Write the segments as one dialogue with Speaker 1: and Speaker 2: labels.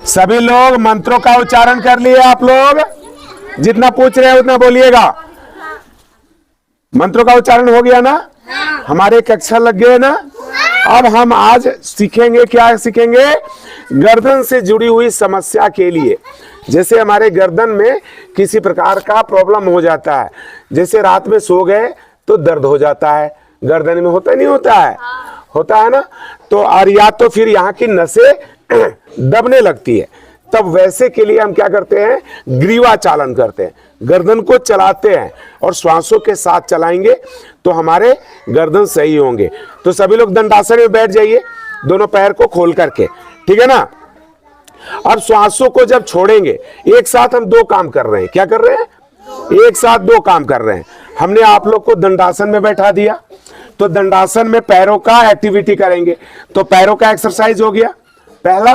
Speaker 1: सभी लोग मंत्रों का उच्चारण कर लिए आप लोग? जितना पूछ रहे हैं उतना बोलिएगा। मंत्रों का उच्चारण हो गया ना? हमारे कक्षा लग गए ना? अब हम आज सीखेंगे, क्या सीखेंगे? गर्दन से जुड़ी हुई समस्या के लिए। जैसे हमारे गर्दन में किसी प्रकार का प्रॉब्लम हो जाता है, जैसे रात में सो गए तो दर्द हो जाता है गर्दन में, होता नहीं होता है? होता है ना? तो और या तो फिर यहाँ की नसें दबने लगती है, तब वैसे के लिए हम क्या करते हैं? ग्रीवा चालन करते हैं, गर्दन को चलाते हैं और श्वासों के साथ चलाएंगे तो हमारे गर्दन सही होंगे। तो सभी लोग दंडासन में बैठ जाइए, दोनों पैर को खोल करके, ठीक है ना? अब श्वासों को जब छोड़ेंगे, एक साथ हम दो काम कर रहे हैं। क्या कर रहे हैं? एक साथ दो काम कर रहे हैं। हमने आप लोग को दंडासन में बैठा दिया, तो दंडासन में पैरों का एक्टिविटी करेंगे, तो पैरों का एक्सरसाइज हो गया पहला,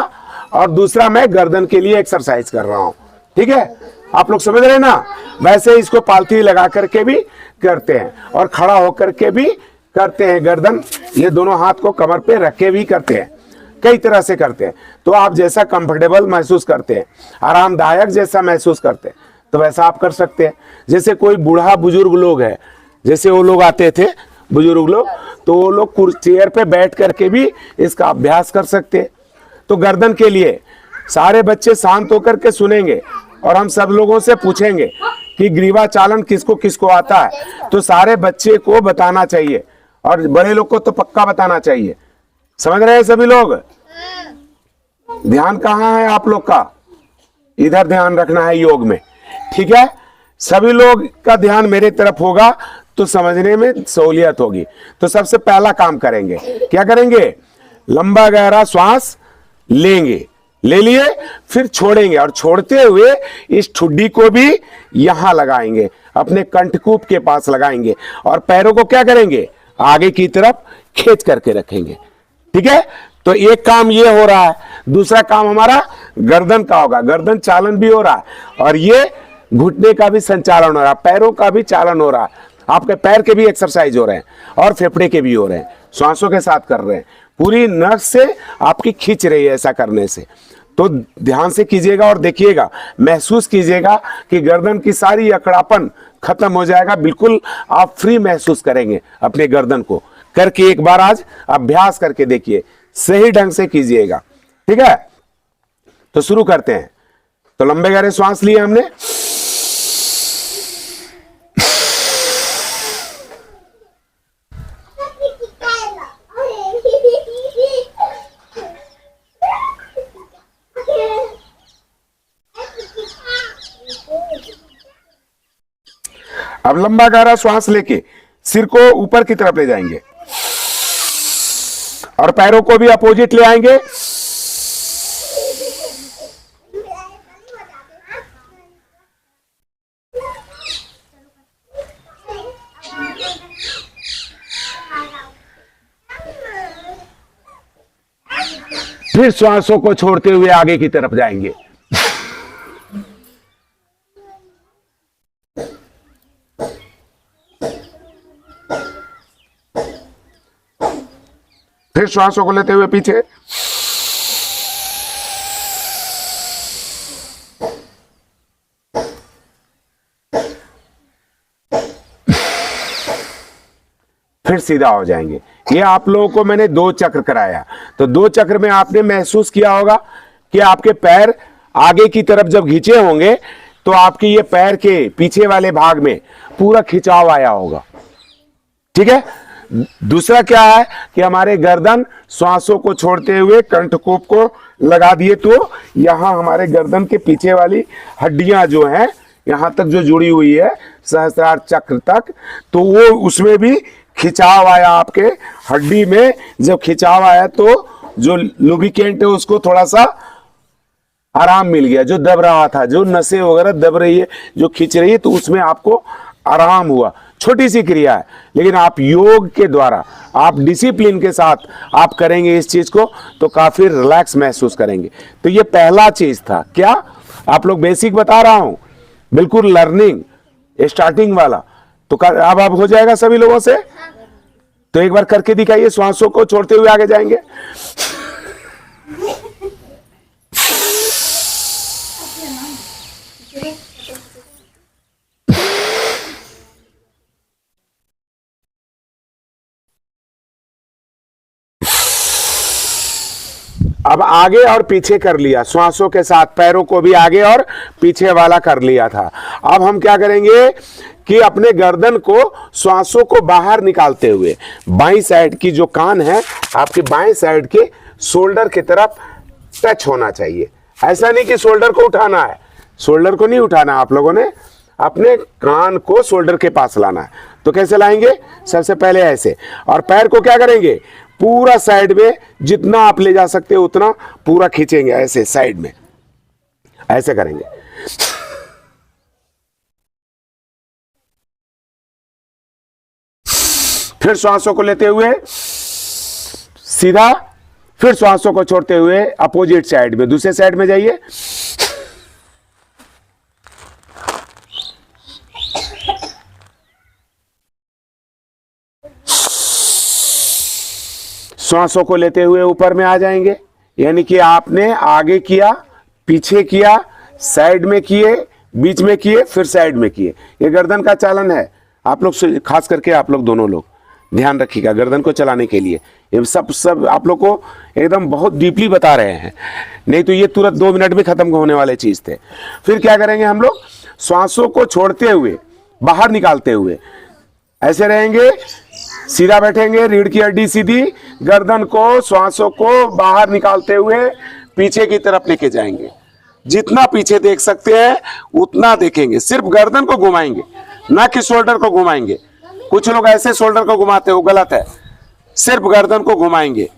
Speaker 1: और दूसरा मैं गर्दन के लिए एक्सरसाइज कर रहा हूं। ठीक है, आप लोग समझ रहे हैं ना? वैसे इसको पालती लगा करके भी करते हैं और खड़ा होकर के भी करते हैं। गर्दन, ये दोनों हाथ को कमर पे रख के भी करते हैं, कई तरह से करते हैं। तो आप जैसा कंफर्टेबल महसूस करते हैं, आरामदायक जैसा महसूस करते हैं, तो वैसा आप कर सकते हैं। जैसे कोई बूढ़ा बुजुर्ग लोग है, जैसे वो लोग आते थे बुजुर्ग लोग, तो वो लोग चेयर पे बैठ करके भी इसका अभ्यास कर सकते हैं। तो गर्दन के लिए सारे बच्चे शांत होकर के सुनेंगे और हम सब लोगों से पूछेंगे कि ग्रीवा चालन किसको किसको आता है, तो सारे बच्चे को बताना चाहिए और बड़े लोग को तो पक्का बताना चाहिए। समझ रहे हैं सभी लोग? ध्यान कहाँ है आप लोग का? इधर ध्यान रखना है योग में, ठीक है? सभी लोग का ध्यान मेरे तरफ होगा तो समझने में सहूलियत होगी। तो सबसे पहला काम करेंगे, क्या करेंगे? लंबा गहरा श्वास लेंगे, ले लिए, फिर छोड़ेंगे और छोड़ते हुए इस ठुड्डी को भी यहां लगाएंगे, अपने कंठकूप के पास लगाएंगे और पैरों को क्या करेंगे? आगे की तरफ खींच करके रखेंगे। ठीक है, तो एक काम ये हो रहा है। दूसरा काम हमारा गर्दन का होगा, गर्दन चालन भी हो रहा है और ये घुटने का भी संचालन हो रहा है, पैरों का भी चालन हो रहा है, आपके पैर के भी एक्सरसाइज हो रहे हैं और फेफड़े के भी हो रहे हैं, श्वासों के साथ कर रहे हैं। पूरी नस से आपकी खींच रही है ऐसा करने से। तो ध्यान से कीजिएगा और देखिएगा, महसूस कीजिएगा कि गर्दन की सारी अकड़ापन खत्म हो जाएगा। बिल्कुल आप फ्री महसूस करेंगे अपने गर्दन को। करके एक बार आज अभ्यास करके देखिए, सही ढंग से कीजिएगा। ठीक है, तो शुरू करते हैं। तो लंबे गहरे श्वास लिए हमने, अब लंबा गहरा श्वास लेके सिर को ऊपर की तरफ ले जाएंगे और पैरों को भी अपोजिट ले आएंगे। फिर श्वासों को छोड़ते हुए आगे की तरफ जाएंगे। फिर श्वासों को लेते हुए पीछे, फिर सीधा हो जाएंगे। ये आप लोगों को मैंने 2 चक्र कराया, तो 2 चक्र में आपने महसूस किया होगा कि आपके पैर आगे की तरफ जब खींचे होंगे तो आपके ये पैर के पीछे वाले भाग में पूरा खिंचाव आया होगा। ठीक है, दूसरा क्या है कि हमारे गर्दन श्वासों को छोड़ते हुए कंठकूप को लगा दिए, तो यहां हमारे गर्दन के पीछे वाली हड्डियां जो हैं यहां तक जो जुड़ी हुई है सहस्त्रार चक्र तक, तो वो उसमें भी खिंचाव आया। आपके हड्डी में जब खिंचाव आया तो जो लुब्रिकेंट है उसको थोड़ा सा आराम मिल गया, जो दब रहा था, जो नसें वगैरह दब रही है, जो खिंच रही है, तो उसमें आपको आराम हुआ। छोटी सी क्रिया है, लेकिन आप योग के द्वारा, आप डिसिप्लिन के साथ आप करेंगे इस चीज को तो काफी रिलैक्स महसूस करेंगे। तो ये पहला चीज था। क्या आप लोग बेसिक बता रहा हूं, बिल्कुल लर्निंग स्टार्टिंग वाला। तो अब हो जाएगा सभी लोगों से। तो एक बार करके दिखाइए, श्वासों को छोड़ते हुए आगे जाएंगे। अब आगे और पीछे कर लिया, श्वासों के साथ पैरों को भी आगे और पीछे वाला कर लिया था। अब हम क्या करेंगे कि अपने गर्दन को श्वासों को बाहर निकालते हुए बाईं साइड की जो कान है आपके बाएं साइड के शोल्डर की तरफ टच होना चाहिए। ऐसा नहीं कि शोल्डर को उठाना है, शोल्डर को नहीं उठाना, आप लोगों ने अपने कान को शोल्डर के पास लाना है। तो कैसे लाएंगे? सबसे पहले ऐसे, और पैर को क्या करेंगे, पूरा साइड में जितना आप ले जा सकते हो उतना पूरा खींचेंगे, ऐसे साइड में ऐसे करेंगे। फिर श्वासों को लेते हुए सीधा, फिर श्वासों को छोड़ते हुए अपोजिट साइड में, दूसरे साइड में जाइए। श्वासों को लेते हुए ऊपर में आ जाएंगे, यानी कि आपने आगे किया, पीछे किया, साइड में किए, बीच में किए, फिर साइड में किए। ये गर्दन का चालन है। आप लोग, खास करके आप लोग दोनों लोग ध्यान रखिएगा गर्दन को चलाने के लिए। ये सब आप लोग को एकदम बहुत डीपली बता रहे हैं, नहीं तो ये तुरंत 2 मिनट में खत्म होने वाले चीज थे। फिर क्या करेंगे हम लोग, श्वासों को छोड़ते हुए बाहर निकालते हुए ऐसे रहेंगे, सीधा बैठेंगे, रीढ़ की हड्डी सीधी, गर्दन को, श्वासों को बाहर निकालते हुए पीछे की तरफ लेके जाएंगे। जितना पीछे देख सकते हैं उतना देखेंगे, सिर्फ गर्दन को घुमाएंगे, ना कि शोल्डर को घुमाएंगे। कुछ लोग ऐसे शोल्डर को घुमाते हैं, वो गलत है। सिर्फ गर्दन को घुमाएंगे,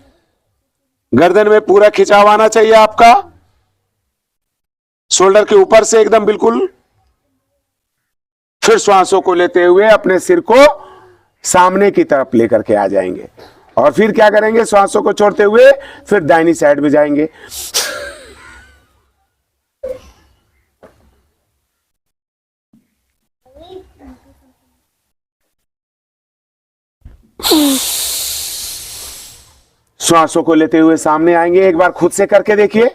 Speaker 1: गर्दन में पूरा खिंचाव आना चाहिए आपका, शोल्डर के ऊपर से एकदम बिल्कुल। फिर श्वासों को लेते हुए अपने सिर को सामने की तरफ लेकर के आ जाएंगे, और फिर क्या करेंगे, श्वासों को छोड़ते हुए फिर दाहिनी साइड में जाएंगे। श्वासों को लेते हुए सामने आएंगे, एक बार खुद से करके देखिए।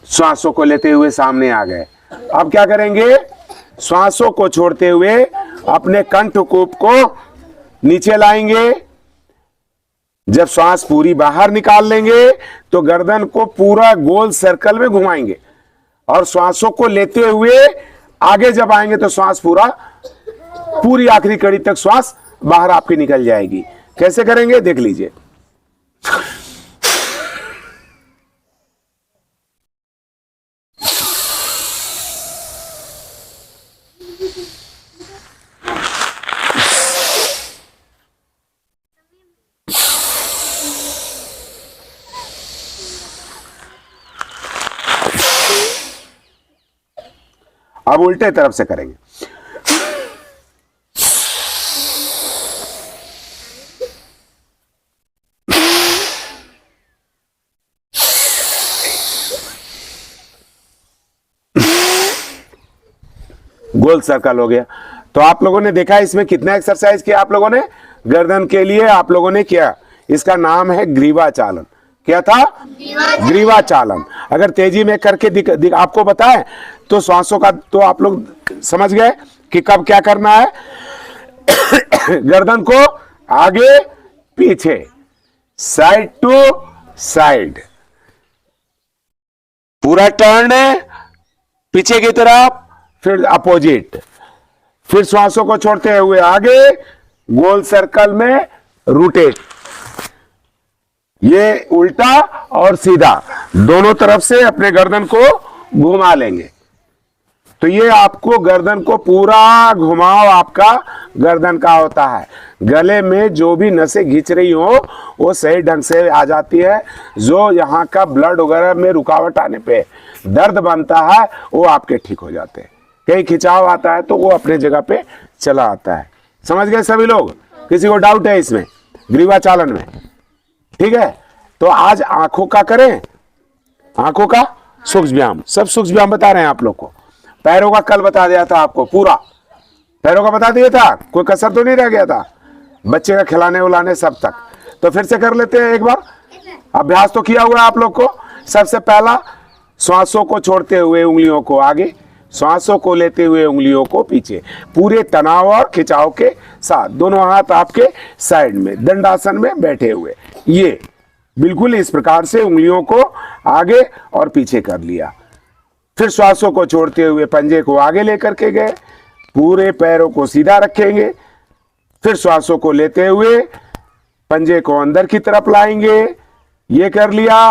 Speaker 1: श्वासों को लेते हुए सामने आ गए। अब क्या करेंगे, श्वासों को छोड़ते हुए अपने कंठकूप को नीचे लाएंगे। जब श्वास पूरी बाहर निकाल लेंगे तो गर्दन को पूरा गोल सर्कल में घुमाएंगे, और श्वासों को लेते हुए आगे जब आएंगे तो श्वास पूरी आखिरी कड़ी तक श्वास बाहर आपकी निकल जाएगी। कैसे करेंगे देख लीजिए। अब उल्टे तरफ से करेंगे। गोल सर्कल हो गया। तो आप लोगों ने देखा इसमें कितना एक्सरसाइज किया आप लोगों ने गर्दन के लिए, आप लोगों ने किया। इसका नाम है ग्रीवा चालन। क्या था? ग्रीवा चालन। अगर तेजी में करके आपको बताएं तो श्वासों का तो आप लोग समझ गए कि कब क्या करना है। गर्दन को आगे पीछे, साइड टू साइड, पूरा टर्न है पीछे की तरफ, फिर अपोजिट, फिर श्वासों को छोड़ते हुए आगे गोल सर्कल में रोटेट। ये उल्टा और सीधा दोनों तरफ से अपने गर्दन को घुमा लेंगे। तो ये आपको गर्दन को पूरा घुमाव आपका गर्दन का होता है। गले में जो भी नसें खींच रही हो वो सही ढंग से आ जाती है। जो यहाँ का ब्लड वगैरह में रुकावट आने पे दर्द बनता है वो आपके ठीक हो जाते हैं। कहीं खिंचाव आता है तो वो अपने जगह पे चला आता है। समझ गए सभी लोग? किसी को डाउट है इसमें ग्रीवा चालन में? ठीक है, तो आज आंखों का करें, आंखों का सूक्ष्म व्यायाम, सब सूक्ष्म व्यायाम बता रहे हैं आप लोग को। पैरों का कल बता दिया था आपको, पूरा पैरों का बता दिया था, कोई कसर तो नहीं रह गया था, बच्चे का खिलाने उलाने सब तक। तो फिर से कर लेते हैं एक बार, अभ्यास तो किया हुआ है आप लोग को। सबसे पहला, श्वासों को छोड़ते हुए उंगलियों को आगे, श्वासों को लेते हुए उंगलियों को पीछे, पूरे तनाव और खिंचाव के साथ, दोनों हाथ आपके साइड में दंडासन में बैठे हुए, ये बिल्कुल इस प्रकार से उंगलियों को आगे और पीछे कर लिया। फिर श्वासों को छोड़ते हुए पंजे को आगे लेकर के गए, पूरे पैरों को सीधा रखेंगे। फिर श्वासों को लेते हुए पंजे को अंदर की तरफ लाएंगे, ये कर लिया।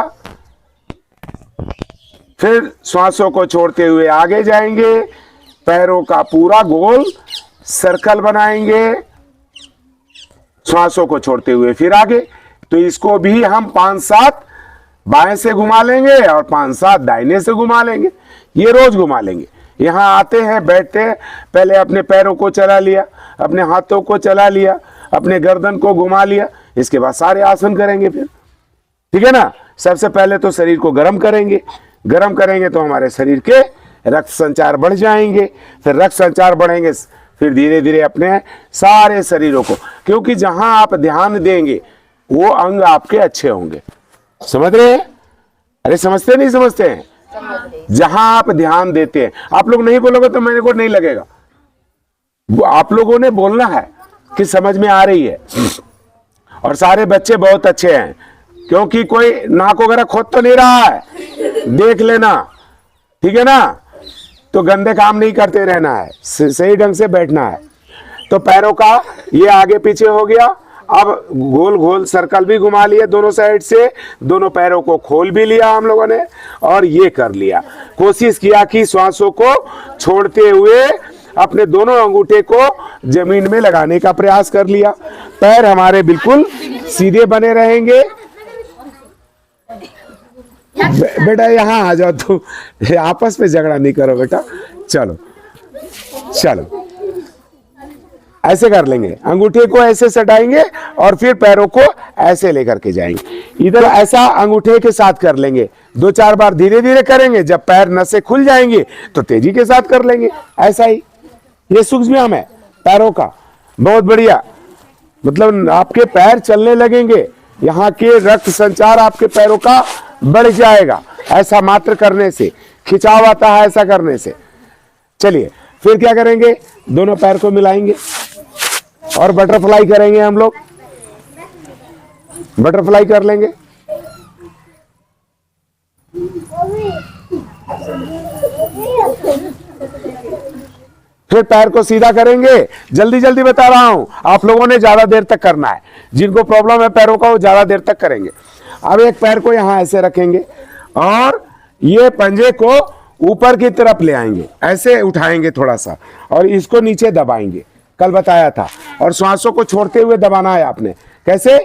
Speaker 1: फिर श्वासों को छोड़ते हुए आगे जाएंगे, पैरों का पूरा गोल सर्कल बनाएंगे, श्वासों को छोड़ते हुए फिर आगे। तो इसको भी हम 5-7 बाएं से घुमा लेंगे और 5-7 दाहिने से घुमा लेंगे, ये रोज घुमा लेंगे। यहां आते हैं, बैठते हैं, पहले अपने पैरों को चला लिया, अपने हाथों को चला लिया, अपने गर्दन को घुमा लिया, इसके बाद सारे आसन करेंगे फिर, ठीक है ना। सबसे पहले तो शरीर को गर्म करेंगे, गर्म करेंगे तो हमारे शरीर के रक्त संचार बढ़ जाएंगे, फिर रक्त संचार बढ़ेंगे, फिर धीरे धीरे अपने सारे शरीरों को, क्योंकि जहां आप ध्यान देंगे वो अंग आपके अच्छे होंगे। समझ रहे हैं? अरे समझते नहीं समझते हैं? जहां आप ध्यान देते हैं, आप लोग नहीं बोलोगे तो मेरे को नहीं लगेगा, आप लोगों ने बोलना है कि समझ में आ रही है। और सारे बच्चे बहुत अच्छे हैं, क्योंकि कोई नाक वगैरह खोद तो नहीं रहा है, देख लेना, ठीक है ना। तो गंदे काम नहीं करते रहना है, सही ढंग से बैठना है। तो पैरों का ये आगे पीछे हो गया। अब गोल गोल सर्कल भी घुमा लिए दोनों साइड से, दोनों पैरों को खोल भी लिया हम लोगों ने, और ये कर लिया। कोशिश किया कि श्वासों को छोड़ते हुए अपने दोनों अंगूठे को जमीन में लगाने का प्रयास कर लिया। पैर हमारे बिल्कुल सीधे बने रहेंगे। बेटा यहाँ आ जाओ, तो आपस में झगड़ा नहीं करो बेटा, चलो चलो ऐसे कर लेंगे, अंगूठे को ऐसे सटाएंगे और फिर पैरों को ऐसे लेकर के जाएंगे। इधर ऐसा अंगूठे के साथ कर लेंगे, 2-4 बार धीरे धीरे करेंगे, जब पैर नसें खुल जाएंगी तो तेजी के साथ कर लेंगे। ऐसा ही ये सूक्ष्म व्यायाम है पैरों का, बहुत बढ़िया। मतलब आपके पैर चलने लगेंगे, यहाँ के रक्त संचार आपके पैरों का बढ़ जाएगा, ऐसा मात्र करने से खिंचाव आता है, ऐसा करने से। चलिए फिर क्या करेंगे, दोनों पैर को मिलाएंगे और बटरफ्लाई करेंगे। हम लोग बटरफ्लाई कर लेंगे। फिर पैर को सीधा करेंगे, जल्दी जल्दी बता रहा हूं, आप लोगों ने ज्यादा देर तक करना है, जिनको प्रॉब्लम है पैरों का वो ज्यादा देर तक करेंगे। अब एक पैर को यहां ऐसे रखेंगे और ये पंजे को ऊपर की तरफ ले आएंगे, ऐसे उठाएंगे थोड़ा सा और इसको नीचे दबाएंगे, कल बताया था। और श्वासों को छोड़ते हुए दबाना है आपने, कैसे,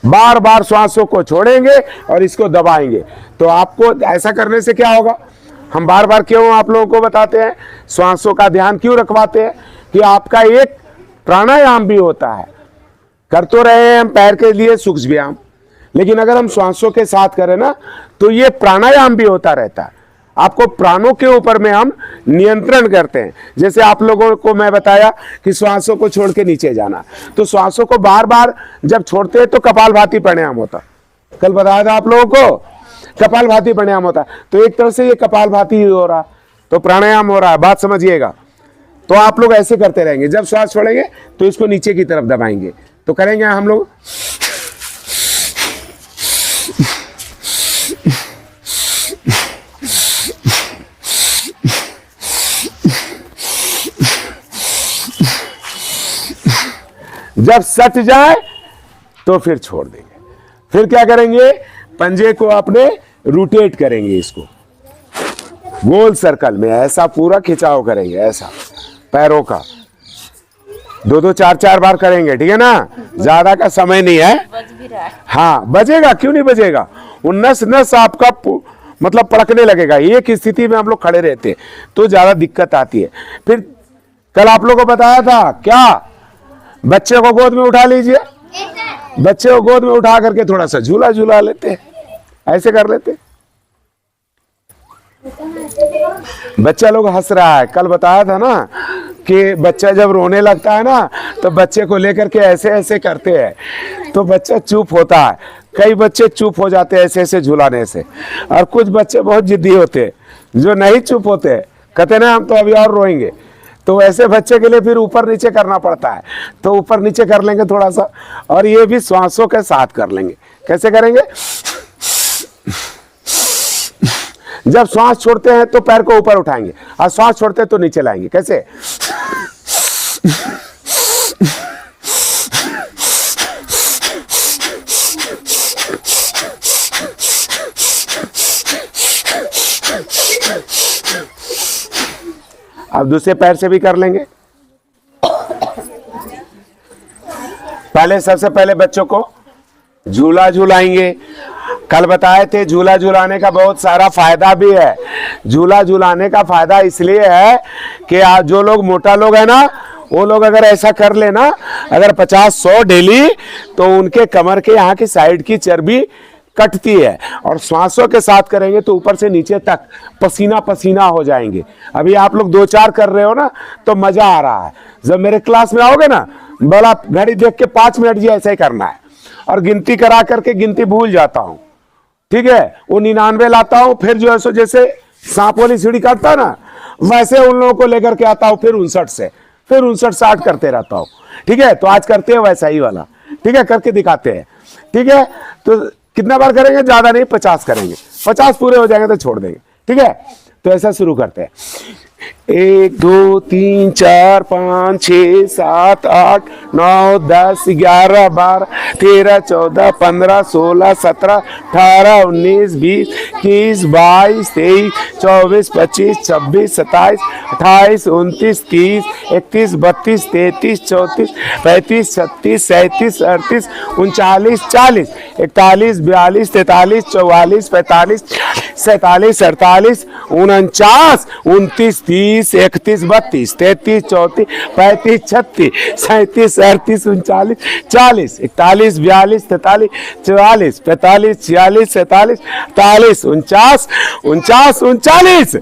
Speaker 1: बार बार श्वासों को छोड़ेंगे और इसको दबाएंगे। तो आपको ऐसा करने से क्या होगा, हम बार बार क्यों आप लोगों को बताते हैं, श्वासों का ध्यान क्यों रखवाते हैं, कि आपका एक प्राणायाम भी होता है। कर तो रहे हैं हम पैर के लिए सूक्ष्म व्यायाम, लेकिन अगर हम श्वासों के साथ करें ना तो ये प्राणायाम भी होता रहता है। आपको प्राणों के ऊपर में हम नियंत्रण करते हैं। जैसे आप लोगों को मैं बताया कि श्वासों को छोड़ के नीचे जाना, तो श्वासों को बार बार जब छोड़ते हैं तो कपालभाति प्राणायाम होता, कल बताया था आप लोगों को, कपालभाति प्राणायाम होता। तो एक तरह से ये कपालभाति ही हो रहा, तो प्राणायाम हो रहा है, बात समझिएगा। तो आप लोग ऐसे करते रहेंगे, जब श्वास छोड़ेंगे तो इसको नीचे की तरफ दबाएंगे। तो करेंगे हम लोग, जब सट जाए तो फिर छोड़ देंगे। फिर क्या करेंगे, पंजे को अपने रोटेट करेंगे, इसको गोल सर्कल में ऐसा पूरा खिंचाव करेंगे, ऐसा पैरों का 2-2, 4-4 बार करेंगे, ठीक है ना। ज्यादा का समय नहीं है,
Speaker 2: बज भी रहा है।
Speaker 1: हाँ बजेगा, क्यों नहीं बजेगा, वो नस नस आपका मतलब पड़कने लगेगा। एक स्थिति में हम लोग खड़े रहते हैं तो ज्यादा दिक्कत आती है। फिर कल आप लोगों को बताया था क्या, बच्चे को गोद में उठा लीजिए, बच्चे को गोद में उठा करके थोड़ा सा झूला झूला लेते, ऐसे कर लेते। बच्चा लोग हंस रहा है। कल बताया था ना कि बच्चा जब रोने लगता है ना तो बच्चे को लेकर के ऐसे ऐसे करते हैं तो बच्चा चुप होता है। कई बच्चे चुप हो जाते हैं ऐसे ऐसे झुलाने से, और कुछ बच्चे बहुत जिद्दी होते हैं जो नहीं चुप होते, कहते ना हम तो अभी और रोएंगे। तो ऐसे बच्चे के लिए फिर ऊपर नीचे करना पड़ता है। तो ऊपर नीचे कर लेंगे थोड़ा सा, और ये भी श्वासों के साथ कर लेंगे। कैसे करेंगे? जब श्वास छोड़ते हैं तो पैर को ऊपर उठाएंगे, और श्वास छोड़ते हैं तो नीचे लाएंगे। कैसे? अब दूसरे पैर से भी कर लेंगे। पहले सबसे पहले बच्चों को झूला झूलाएंगे। कल बताए थे झूला झूलाने का बहुत सारा फायदा भी है। झूला झूलाने का फायदा इसलिए है कि आज जो लोग मोटा लोग हैं ना, वो लोग अगर ऐसा कर लेना, अगर 50-100 डेली, तो उनके कमर के यहाँ की साइड की चर्बी कटती है। और श्वासों के साथ करेंगे तो ऊपर से नीचे तक पसीना पसीना हो जाएंगे। अभी आप लोग 2-4 कर रहे हो ना तो मजा आ रहा है। जब मेरे क्लास में आओगे ना, बोला घड़ी देख के 5 मिनट जी ऐसा ही करना है, और गिनती करा करके गिनती भूल जाता हूँ। ठीक है, वो 99 लाता हूँ, फिर जो है सो जैसे सांप वाली सीढ़ी काटता ना, वैसे उन लोगों को लेकर के आता हूँ, फिर 59 से, फिर 59-60 करते रहता हूँ। ठीक है, तो आज करते हैं वैसा ही वाला। ठीक है, करके दिखाते हैं। ठीक है, तो कितना बार करेंगे? ज्यादा नहीं, 50 करेंगे। 50 पूरे हो जाएंगे तो छोड़ देंगे। ठीक है, तो ऐसा शुरू करते हैं। 1 2 3 4 5 6 7 8 9 10 11 12 13 14 15 16 17 18 19 20 21 22 23 24 25 26 27 28 29 30 31 32 33 34 35 36 37 38 39 40 41 42 43 44 45 47 48 49 29 30 31 32 33 34 35 36 37 38 39 40 41 42 43 44 45 46 47 48 49 49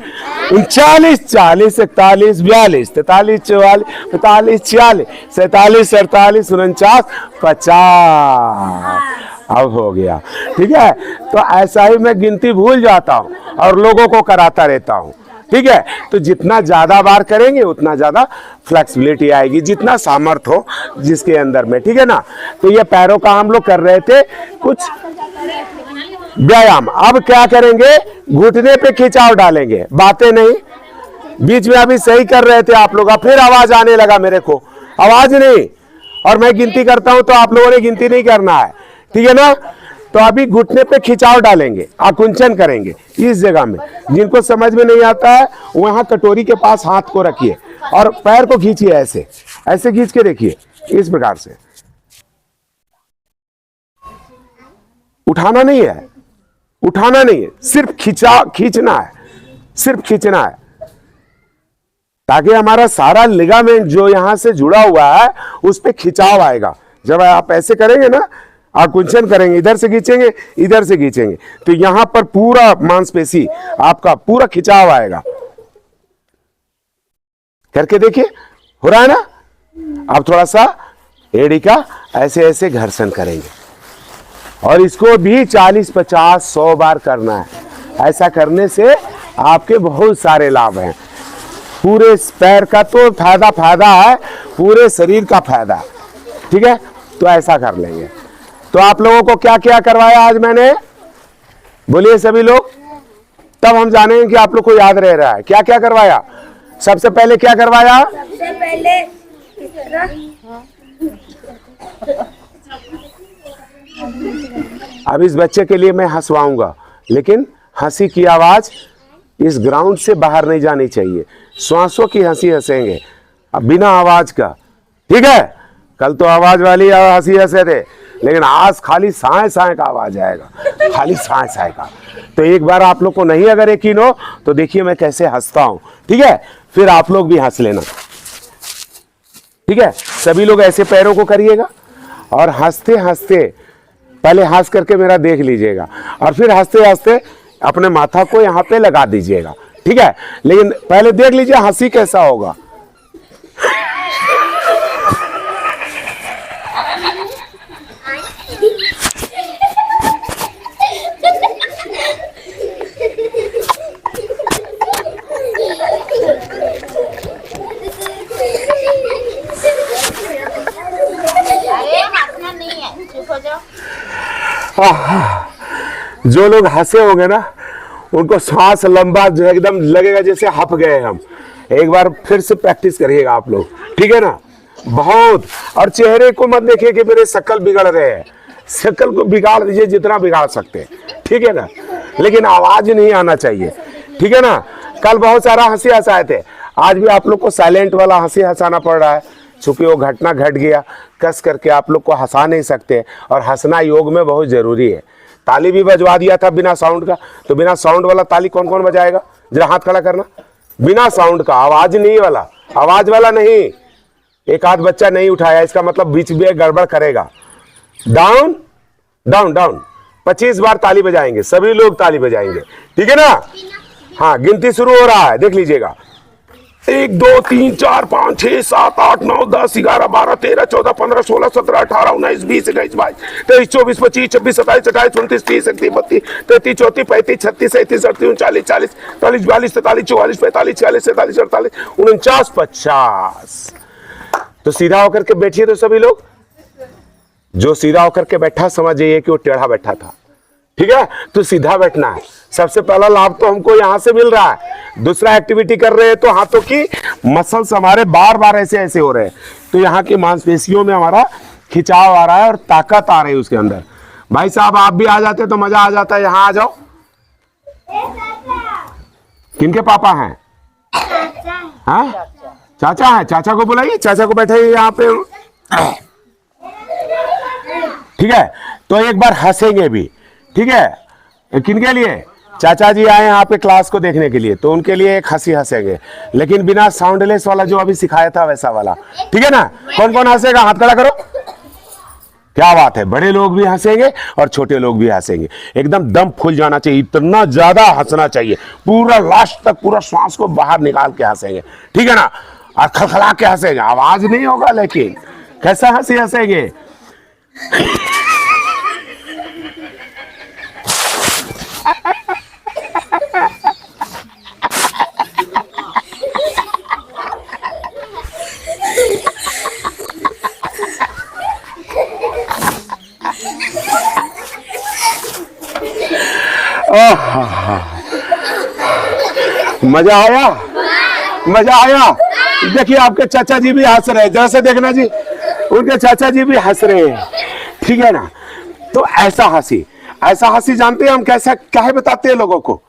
Speaker 1: 39 39 40 41 42 43 44 45 46 47 48 49 50। अब हो गया। ठीक है, तो ऐसा ही मैं गिनती भूल जाता हूँ और लोगों को कराता रहता हूँ। ठीक है, तो जितना ज्यादा बार करेंगे उतना ज्यादा फ्लेक्सिबिलिटी आएगी, जितना सामर्थ्य हो जिसके अंदर में। ठीक है ना, तो ये पैरों का हम लोग कर रहे थे कुछ व्यायाम। अब क्या करेंगे? घुटने पे खिंचाव डालेंगे, बातें नहीं। बीच में अभी सही कर रहे थे आप लोग, अब फिर आवाज आने लगा मेरे को, आवाज नहीं, और मैं गिनती करता हूं तो आप लोगों ने गिनती नहीं करना है। ठीक है ना, तो अभी घुटने पे खिंचाव डालेंगे, आकुंचन करेंगे इस जगह में। जिनको समझ में नहीं आता है वहां कटोरी के पास हाथ को रखिए और पैर को खींचिए, ऐसे ऐसे खींच के देखिए, इस प्रकार से। उठाना नहीं है, उठाना नहीं है, सिर्फ खींचना है, सिर्फ खींचना है, ताकि हमारा सारा लिगामेंट जो यहां से जुड़ा हुआ है उस पे खिंचाव आएगा। जब आप ऐसे करेंगे ना, आकुंचन करेंगे, इधर से खींचेंगे, इधर से खींचेंगे, तो यहां पर पूरा मांसपेशी आपका पूरा खिंचाव आएगा। करके देखिए, हो रहा है ना। अब थोड़ा सा एड़ी का ऐसे ऐसे घर्षण करेंगे, और इसको भी 40 50 100 बार करना है। ऐसा करने से आपके बहुत सारे लाभ हैं। पूरे पैर का तो फायदा है, पूरे शरीर का फायदा। ठीक है, तो ऐसा कर लेंगे। तो आप लोगों को क्या क्या करवाया आज मैंने, बोलिए सभी लोग, तब हम जानेंगे कि आप लोग को याद रह रहा है। क्या क्या करवाया? सबसे पहले क्या करवाया?
Speaker 2: सबसे पहले
Speaker 1: अब इस बच्चे के लिए मैं हंसवाऊंगा, लेकिन हंसी की आवाज इस ग्राउंड से बाहर नहीं जानी चाहिए। श्वासों की हंसी हंसेंगे, अब बिना आवाज का। ठीक है, कल तो आवाज वाली हंसी हंसे थे, लेकिन आज खाली साए साए का आवाज आएगा, खाली साए साए का। तो एक बार आप लोग को नहीं अगर यकीन हो तो देखिए मैं कैसे हंसता हूं। ठीक है, फिर आप लोग भी हंस लेना। ठीक है, सभी लोग ऐसे पैरों को करिएगा, और हंसते हंसते पहले हंस करके मेरा देख लीजिएगा और फिर हंसते हंसते अपने माथा को यहाँ पे लगा दीजिएगा, ठीक है। लेकिन पहले देख लीजिए हंसी कैसा होगा। जो लोग हंसे होंगे ना उनको सांस लंबा जो एकदम लगेगा जैसे हप गए हम। एक बार फिर से प्रैक्टिस करिएगा आप लोग, ठीक है ना। बहुत। और चेहरे को मत देखिए कि मेरे शक्ल बिगड़ रहे हैं, शक्ल को बिगाड़ दीजिए जितना बिगाड़ सकते हैं, ठीक है ना। लेकिन आवाज नहीं आना चाहिए, ठीक है ना। कल बहुत सारा हंसी हंसाए थे, आज भी आप लोग को साइलेंट वाला हंसी हंसाना पड़ रहा है, चूंकि वो घटना घट गया। कस करके आप लोग को हंसा नहीं सकते, और हंसना योग में बहुत जरूरी है। ताली भी बजवा दिया था बिना साउंड का, तो बिना साउंड वाला ताली कौन कौन बजाएगा? जरा हाथ खड़ा करना। बिना साउंड का, आवाज नहीं वाला, आवाज वाला नहीं। एक आध बच्चा नहीं उठाया, इसका मतलब बीच में गड़बड़ करेगा। डाउन डाउन डाउन 25 बार ताली बजाएंगे, सभी लोग ताली बजाएंगे, ठीक है ना। हाँ, गिनती शुरू हो रहा है, देख लीजिएगा। 1 2 3 4 5 6 7 8 9 10 11 12 13 14 15 16 17 18 19 20 21 22 23 24 25 26 27 28 29 30 31 32 33 34 35 36 37 38 39 40 41 42 43 44 45 46 47 48 49 50। तो सीधा होकर के बैठिए तो सभी लोग। जो सीधा होकर के बैठा समझिए कि वो टेढ़ा बैठा था, ठीक है। तो सीधा बैठना है। सबसे पहला लाभ तो हमको यहां से मिल रहा है। दूसरा एक्टिविटी कर रहे हैं तो हाथों की मसल्स हमारे बार बार ऐसे ऐसे हो रहे हैं, तो यहाँ की मांसपेशियों में हमारा खिंचाव आ रहा है और ताकत आ रही है उसके अंदर। भाई साहब आप भी आ जाते तो मजा आ जाता है। यहाँ आ जाओ। किनके पापा हैं? हाँ, चाचा है। चाचा को बुलाइए, चाचा को बैठाइए यहाँ पे, ठीक है। तो एक बार हंसेंगे भी, ठीक है। किनके लिए? चाचा जी आए यहाँ पे क्लास को देखने के लिए, तो उनके लिए एक हंसी हंसेंगे, लेकिन बिना साउंडलेस वाला जो अभी सिखाया था वैसा वाला, ठीक है ना। कौन कौन हंसेगा? हाथ खड़ा करो। क्या बात है, बड़े लोग भी हंसेंगे और छोटे लोग भी हंसेंगे। एकदम दम फूल जाना चाहिए, इतना ज्यादा हंसना चाहिए, पूरा लास्ट तक पूरा श्वास को बाहर निकाल के हंसेंगे, ठीक है ना। और खलखला के हंसेंगे, आवाज नहीं होगा, लेकिन कैसा हंसी हंसेंगे। मजा आया, मजा आया। देखिए आपके चाचा जी भी हंस रहे हैं, जरा से देखना जी, उनके चाचा जी भी हंस रहे हैं, ठीक है ना। तो ऐसा हंसी, ऐसा हंसी जानते हैं हम कैसा काहे बताते हैं लोगों को?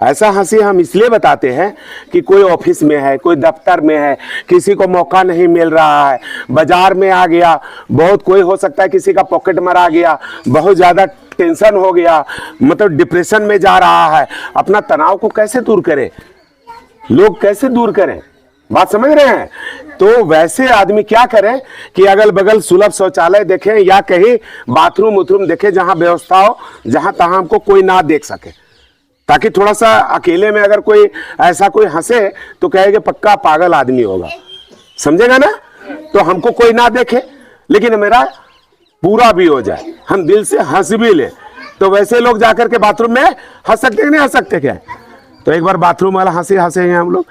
Speaker 1: ऐसा हंसी हम इसलिए बताते हैं कि कोई ऑफिस में है, कोई दफ्तर में है, किसी को मौका नहीं मिल रहा है, बाजार में आ गया, बहुत कोई हो सकता है किसी का पॉकेट मरा गया, बहुत ज्यादा टेंशन हो गया, मतलब डिप्रेशन में जा रहा है। अपना तनाव को कैसे दूर करें? लोग कैसे दूर करें? बात समझ रहे हैं? तो वैसे आदमी क्या करें कि अगल बगल सुलभ शौचालय देखें या कहीं बाथरूम उथरूम देखें जहां व्यवस्था हो, जहां तहां हमको कोई ना देख सके, ताकि थोड़ा सा अकेले में अगर कोई ऐसा कोई हंसे तो कहेगा पक्का पागल आदमी होगा, समझेगा ना। तो हमको कोई ना देखे लेकिन मेरा पूरा भी हो जाए, हम दिल से हंस भी ले। तो वैसे लोग जाकर के बाथरूम में हंस सकते कि नहीं हंस सकते क्या? तो एक बार बाथरूम वाला हंसी हंसेंगे हम लोग।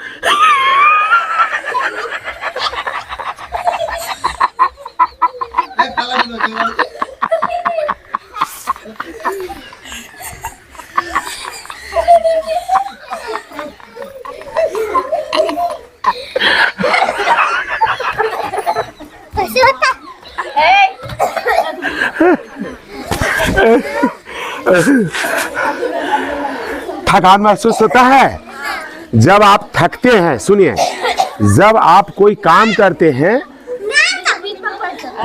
Speaker 1: थकान महसूस होता है जब आप थकते हैं। सुनिए, जब आप कोई काम करते हैं,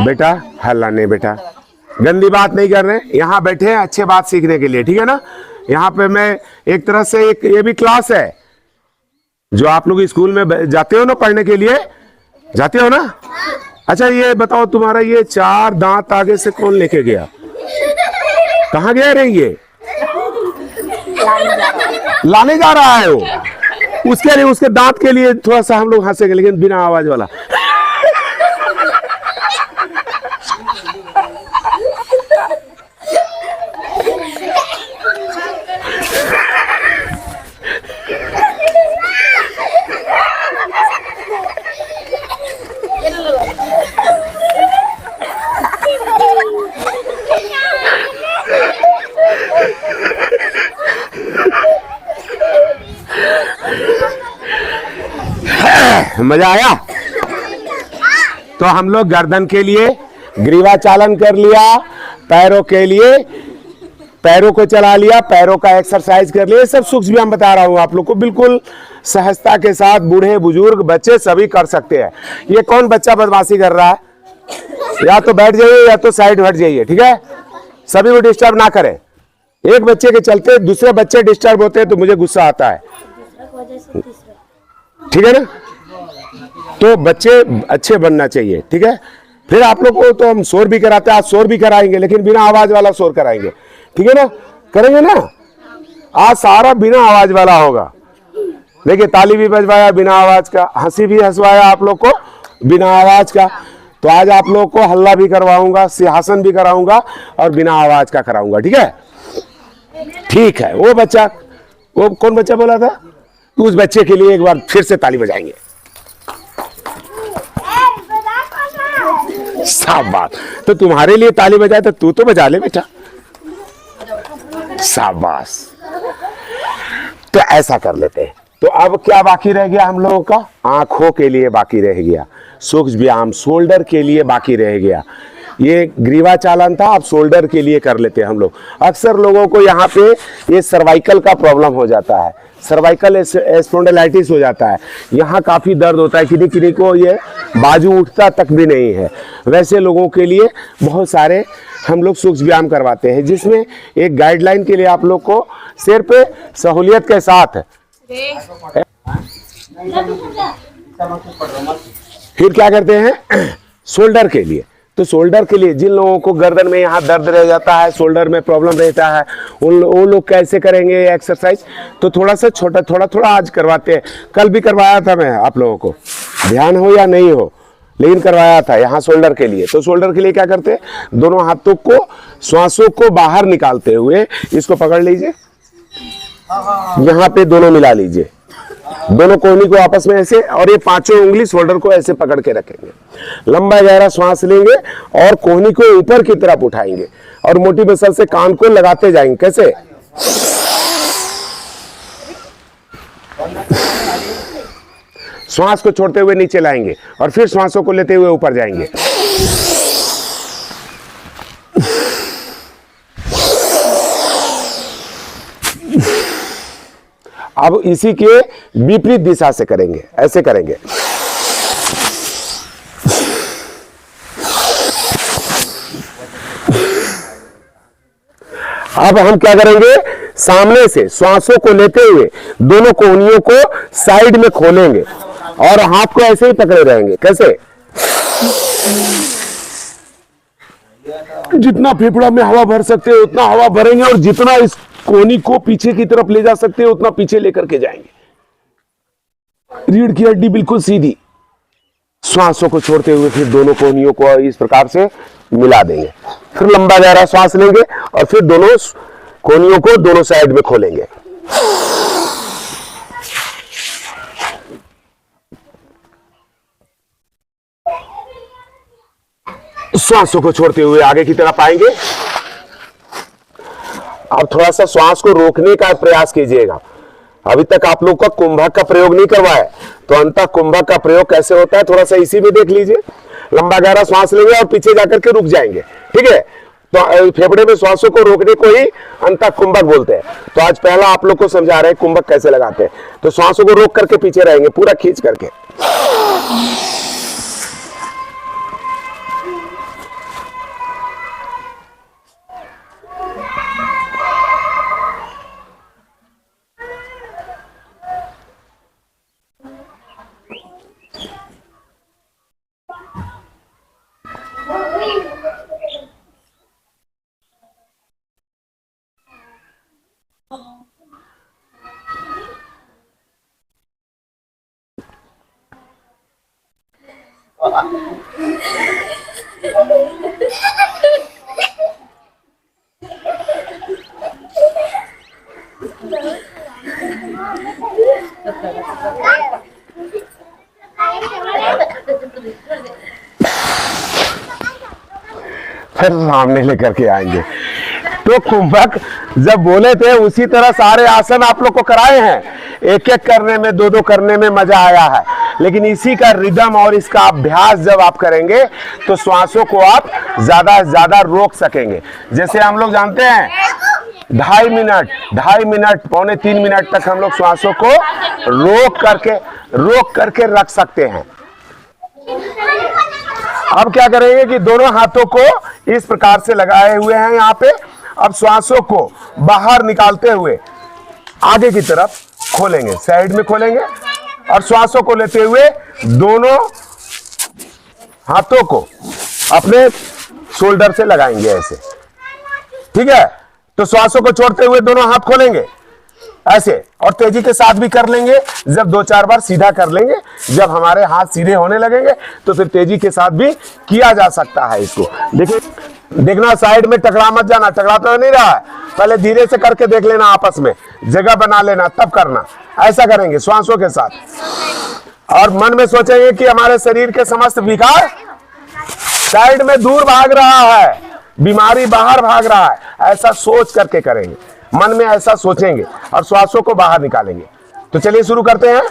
Speaker 1: बेटा हल्ला नहीं, बेटा गंदी बात नहीं कर रहे, यहाँ बैठे हैं अच्छे बात सीखने के लिए, ठीक है ना। यहाँ पे मैं एक तरह से एक ये भी क्लास है जो आप लोग स्कूल में जाते हो ना पढ़ने के लिए, जाते हो ना, अच्छा ये बताओ, तुम्हारा ये 4 दांत आगे से कौन लेके गया? कहाँ गया रे ये? लाने जा रहा है वो। उसके लिए, उसके दांत के लिए थोड़ा सा हम लोग हंसेंगे, लेकिन बिना आवाज वाला। मजा आया? तो हम लोग गर्दन के लिए ग्रीवा चालन कर लिया, पैरों के लिए पैरों को चला लिया, पैरों का एक्सरसाइज कर लिया। सब सूक्ष्म व्यायाम बता रहा हूं आप लोग को, बिल्कुल सहजता के साथ बूढ़े बुजुर्ग बच्चे सभी कर सकते हैं। ये कौन बच्चा बदमाशी कर रहा है? या तो बैठ जाइए या तो साइड हट जाइए, ठीक है? सभी को डिस्टर्ब ना करें। एक बच्चे के चलते दूसरे बच्चे डिस्टर्ब होते हैं तो मुझे गुस्सा आता है, ठीक है ना? तो बच्चे अच्छे बनना चाहिए, ठीक है? फिर आप लोग को तो हम शोर भी कराते हैं, आज शोर भी कराएंगे, लेकिन बिना आवाज वाला शोर कराएंगे, ठीक है ना? करेंगे ना? आज सारा बिना आवाज वाला होगा। देखिए, ताली भी बजवाया बिना आवाज का, हंसी भी हंसवाया आप लोग को बिना आवाज का। तो आज आप लोग को हल्ला भी करवाऊंगा, सिंहासन भी कराऊंगा और बिना आवाज का कराऊंगा, ठीक है? ठीक है। वो बच्चा, वो कौन बच्चा बोला था? उस बच्चे के लिए एक बार फिर से ताली बजाएंगे। शाबाश। तो तुम्हारे लिए ताली बजाए तो तू तो बजा ले बेटा। शाबाश। तो ऐसा कर लेते हैं। तो अब क्या बाकी रह गया हम लोगों का? आंखों के लिए बाकी रह गया, सूक्ष्म व्यायाम शोल्डर के लिए बाकी रह गया। ये ग्रीवा चालन था, अब शोल्डर के लिए कर लेते हैं हम लोग। अक्सर लोगों को यहाँ पे ये सर्वाइकल का प्रॉब्लम हो जाता है, सर्वाइकल स्पॉन्डिलाइटिस हो जाता है। यहाँ काफ़ी दर्द होता है, किन्हीं किन्हीं को ये बाजू उठता तक भी नहीं है। वैसे लोगों के लिए बहुत सारे हम लोग सूक्ष्म व्यायाम करवाते हैं, जिसमें एक गाइडलाइन के लिए आप लोग को सिर्फ सहूलियत के साथ फिर क्या करते हैं शोल्डर के लिए। तो शोल्डर के लिए जिन लोगों को गर्दन में यहाँ दर्द रह जाता है, शोल्डर में प्रॉब्लम रहता है, वो लोग कैसे करेंगे एक्सरसाइज? तो थोड़ा सा छोटा, थोड़ा थोड़ा आज करवाते हैं। कल भी करवाया था मैं आप लोगों को, ध्यान हो या नहीं हो, लेकिन करवाया था यहाँ शोल्डर के लिए। तो शोल्डर के लिए क्या करते हैं? दोनों हाथों को, श्वासों को बाहर निकालते हुए इसको पकड़ लीजिए, यहाँ पे दोनों मिला लीजिए, दोनों कोहनी को आपस में ऐसे, और ये पांचों उंगली शोल्डर को ऐसे पकड़ के रखेंगे। लंबा गहरा श्वास लेंगे और कोहनी को ऊपर की तरफ उठाएंगे और मोटी मसल से कान को लगाते जाएंगे। कैसे? श्वास को छोड़ते हुए नीचे लाएंगे और फिर श्वासों को लेते हुए ऊपर जाएंगे। अब इसी के विपरीत दिशा से करेंगे, ऐसे करेंगे। अब हम क्या करेंगे? सामने से श्वासों को लेते हुए दोनों कोहनियों को साइड में खोलेंगे और हाथ को ऐसे ही पकड़े रहेंगे। कैसे? जितना फेफड़ा में हवा भर सकते हैं उतना हवा भरेंगे और जितना इस कोहनी को पीछे की तरफ ले जा सकते हैं उतना पीछे लेकर के जाएंगे। रीढ़ की हड्डी बिल्कुल सीधी। श्वासों को छोड़ते हुए फिर दोनों कोहनियों को इस प्रकार से मिला देंगे। फिर लंबा गहरा श्वास लेंगे और फिर दोनों कोहनियों को दोनों साइड में खोलेंगे। श्वासों को छोड़ते हुए आगे की तरफ आएंगे। अब थोड़ा सा श्वास को रोकने का प्रयास कीजिएगा। अभी तक आप लोग का कुंभक का प्रयोग नहीं करवाया, तो अंतः कुंभक का प्रयोग कैसे होता है थोड़ा सा इसी में देख लीजिए। लंबा गहरा श्वास लेंगे और पीछे जाकर के रुक जाएंगे, ठीक है? तो फेफड़े में श्वासों को रोकने को ही अंतः कुंभक बोलते हैं। तो आज पहला आप लोग को समझा रहे हैं कुंभक कैसे लगाते हैं। तो श्वासों को रोक करके पीछे रहेंगे, पूरा खींच करके। फिर सामने लेकर के आएंगे। तो कुंभक जब बोले थे उसी तरह सारे आसन आप लोग को कराए हैं। एक एक करने में, दो दो करने में मजा आया है, लेकिन इसी का रिदम और इसका अभ्यास जब आप करेंगे तो श्वासों को आप ज्यादा से ज्यादा रोक सकेंगे। जैसे हम लोग जानते हैं 2.5 मिनट, पौने 3 मिनट तक हम लोग श्वासों को रोक करके रख सकते हैं। अब क्या करेंगे कि दोनों हाथों को इस प्रकार से लगाए हुए हैं यहाँ पे। अब श्वासों को बाहर निकालते हुए आगे की तरफ खोलेंगे, साइड में खोलेंगे और श्वासों को लेते हुए दोनों हाथों को अपने शोल्डर से लगाएंगे ऐसे। ठीक है, तो श्वासों को छोड़ते हुए दोनों हाथ खोलेंगे ऐसे, और तेजी के साथ भी कर लेंगे। जब 2-4 बार सीधा कर लेंगे, जब हमारे हाथ सीधे होने लगेंगे तो फिर तेजी के साथ भी किया जा सकता है इसको। देखिए, देखना साइड में टकरा मत जाना, टकरा तो नहीं रहा है, पहले धीरे से करके देख लेना, आपस में जगह बना लेना, तब करना। ऐसा करेंगे श्वासों के साथ और मन में सोचेंगे कि हमारे शरीर के समस्त विकार साइड में दूर भाग रहा है, बीमारी बाहर भाग रहा है, ऐसा सोच करके करेंगे। मन में ऐसा सोचेंगे और श्वासों को बाहर निकालेंगे। तो चलिए शुरू करते हैं,